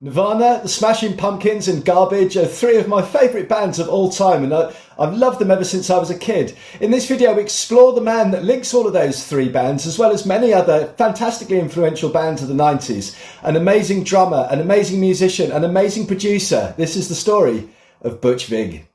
Nirvana, the Smashing Pumpkins and Garbage are three of my favourite bands of all time, and I've loved them ever since I was a kid. In this video we explore the man that links all of those three bands, as well as many other fantastically influential bands of the 90s. An amazing drummer, an amazing musician, an amazing producer. This is the story of Butch Vig.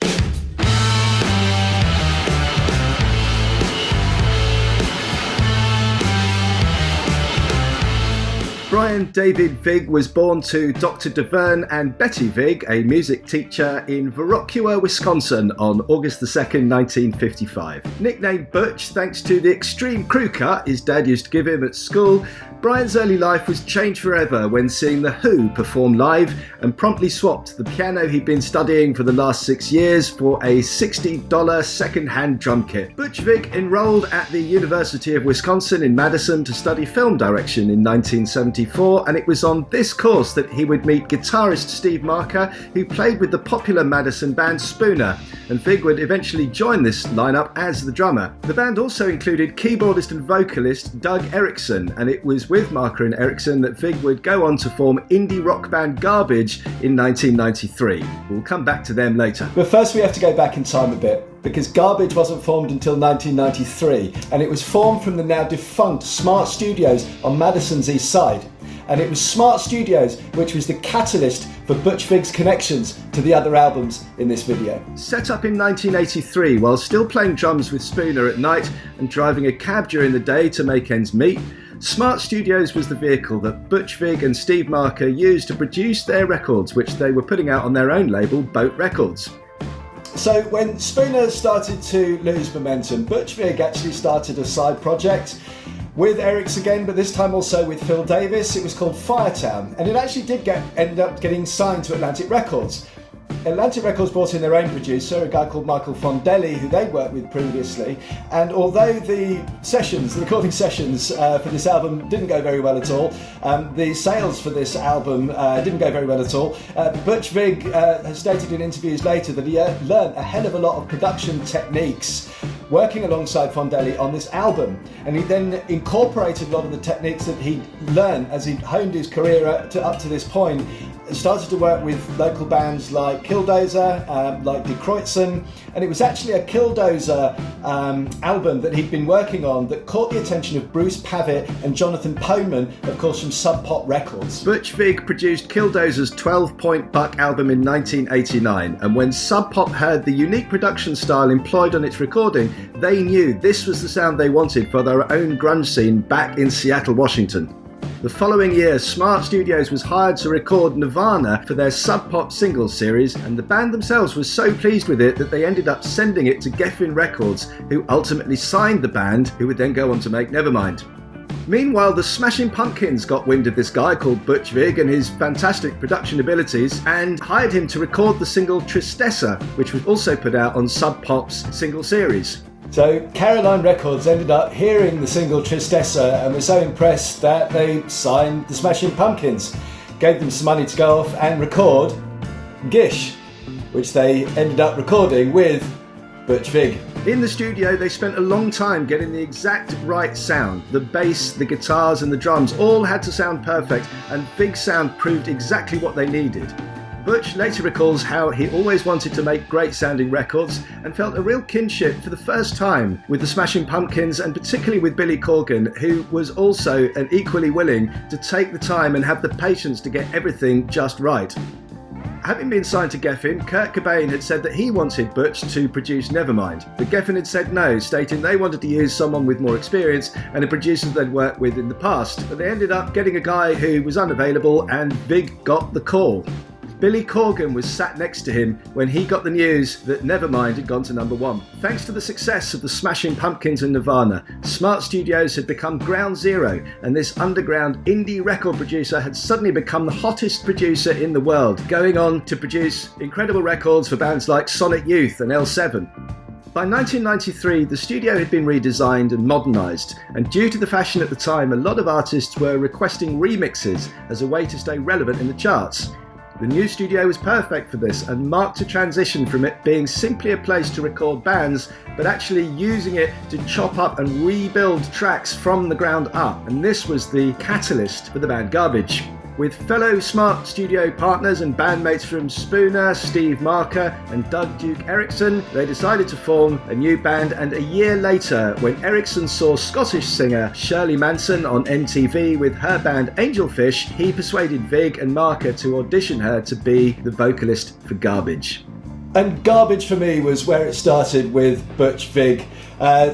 Brian David Vig was born to Dr. DeVerne and Betty Vig, a music teacher in Viroqua, Wisconsin on August the 2nd, 1955. Nicknamed Butch thanks to the extreme crew cut his dad used to give him at school, Brian's early life was changed forever when seeing The Who perform live and promptly swapped the piano he'd been studying for the last 6 years for a $60 second-hand drum kit. Butch Vig enrolled at the University of Wisconsin in Madison to study film direction in 1974, and it was on this course that he would meet guitarist Steve Marker, who played with the popular Madison band Spooner, and Vig would eventually join this lineup as the drummer. The band also included keyboardist and vocalist Doug Erickson, and it was with Marker and Erickson that Vig would go on to form indie rock band Garbage in 1993. We'll come back to them later. But first we have to go back in time a bit, because Garbage wasn't formed until 1993, and it was formed from the now defunct Smart Studios on Madison's East Side. And it was Smart Studios which was the catalyst for Butch Vig's connections to the other albums in this video. Set up in 1983 while still playing drums with Spooner at night and driving a cab during the day to make ends meet, Smart Studios was the vehicle that Butch Vig and Steve Marker used to produce their records, which they were putting out on their own label, Boat Records. So when Spooner started to lose momentum, Butch Vig actually started a side project with Erics again, but this time also with Phil Davis. It was called Firetown, and it actually did end up getting signed to Atlantic Records. Atlantic Records brought in their own producer, a guy called Michael Fondelli, who they'd worked with previously, and although the recording sessions for this album didn't go very well at all, the sales for this album didn't go very well at all, Butch Vig has stated in interviews later that he learned a hell of a lot of production techniques working alongside Fondelli on this album, and he then incorporated a lot of the techniques that he'd learned as he honed his career up to this point. Started to work with local bands like Killdozer, like De Kreutzen, and it was actually a Killdozer album that he'd been working on that caught the attention of Bruce Pavitt and Jonathan Poneman, of course from Sub Pop Records. Butch Vig produced Killdozer's 12-Point Buck album in 1989, and when Sub Pop heard the unique production style employed on its recording, they knew this was the sound they wanted for their own grunge scene back in Seattle, Washington. The following year, Smart Studios was hired to record Nirvana for their Sub Pop singles series, and the band themselves was so pleased with it that they ended up sending it to Geffen Records, who ultimately signed the band, who would then go on to make Nevermind. Meanwhile, the Smashing Pumpkins got wind of this guy called Butch Vig and his fantastic production abilities and hired him to record the single Tristessa, which was also put out on Sub Pop's single series. So Caroline Records ended up hearing the single Tristessa and were so impressed that they signed the Smashing Pumpkins, gave them some money to go off and record Gish, which they ended up recording with Butch Vig. In the studio they spent a long time getting the exact right sound. The bass, the guitars and the drums all had to sound perfect, and Vig's sound proved exactly what they needed. Butch later recalls how he always wanted to make great sounding records and felt a real kinship for the first time with the Smashing Pumpkins, and particularly with Billy Corgan, who was also and equally willing to take the time and have the patience to get everything just right. Having been signed to Geffen, Kurt Cobain had said that he wanted Butch to produce Nevermind, but Geffen had said no, stating they wanted to use someone with more experience and a producer they'd worked with in the past. But they ended up getting a guy who was unavailable, and Vig got the call. Billy Corgan was sat next to him when he got the news that Nevermind had gone to number 1. Thanks to the success of the Smashing Pumpkins and Nirvana, Smart Studios had become ground zero, and this underground indie record producer had suddenly become the hottest producer in the world, going on to produce incredible records for bands like Sonic Youth and L7. By 1993, the studio had been redesigned and modernised, and due to the fashion at the time, a lot of artists were requesting remixes as a way to stay relevant in the charts. The new studio was perfect for this and marked a transition from it being simply a place to record bands, but actually using it to chop up and rebuild tracks from the ground up. And this was the catalyst for the band Garbage. With fellow Smart Studio partners and bandmates from Spooner, Steve Marker and Doug Duke Erickson, they decided to form a new band, and a year later, when Erickson saw Scottish singer Shirley Manson on MTV with her band Angelfish, he persuaded Vig and Marker to audition her to be the vocalist for Garbage. And Garbage for me was where it started with Butch Vig.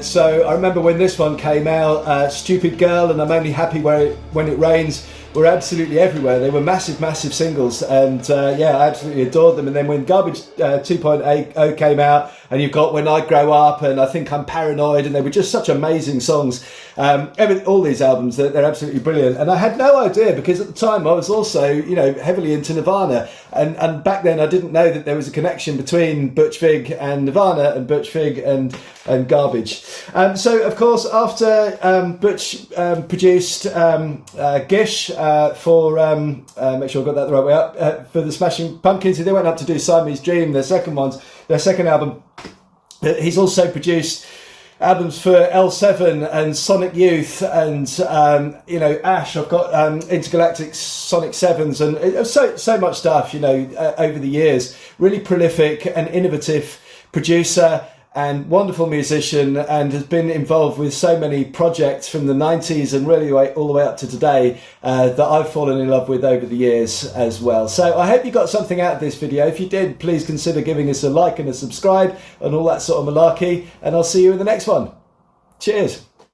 So I remember when this one came out, Stupid Girl and I'm Only Happy When It Rains were absolutely everywhere. They were massive, massive singles, and I absolutely adored them. And then when Garbage 2.0 came out, and you've got When I Grow Up, and I Think I'm Paranoid, and they were just such amazing songs. All these albums, they're absolutely brilliant. And I had no idea, because at the time I was also, heavily into Nirvana, and back then I didn't know that there was a connection between Butch Vig and Nirvana, and Butch Vig and Garbage. So of course, after Butch produced Gish for make sure I got that the right way up, for the Smashing Pumpkins, they went up to do Siamese Dream, their second album. He's also produced albums for L7 and Sonic Youth and Ash. I've got Intergalactic Sonic Sevens and so much stuff, over the years. Really prolific and innovative producer and wonderful musician, and has been involved with so many projects from the 90s and really all the way up to today that I've fallen in love with over the years as well. So I hope you got something out of this video. If you did, please consider giving us a like and a subscribe and all that sort of malarkey, and I'll see you in the next one. Cheers.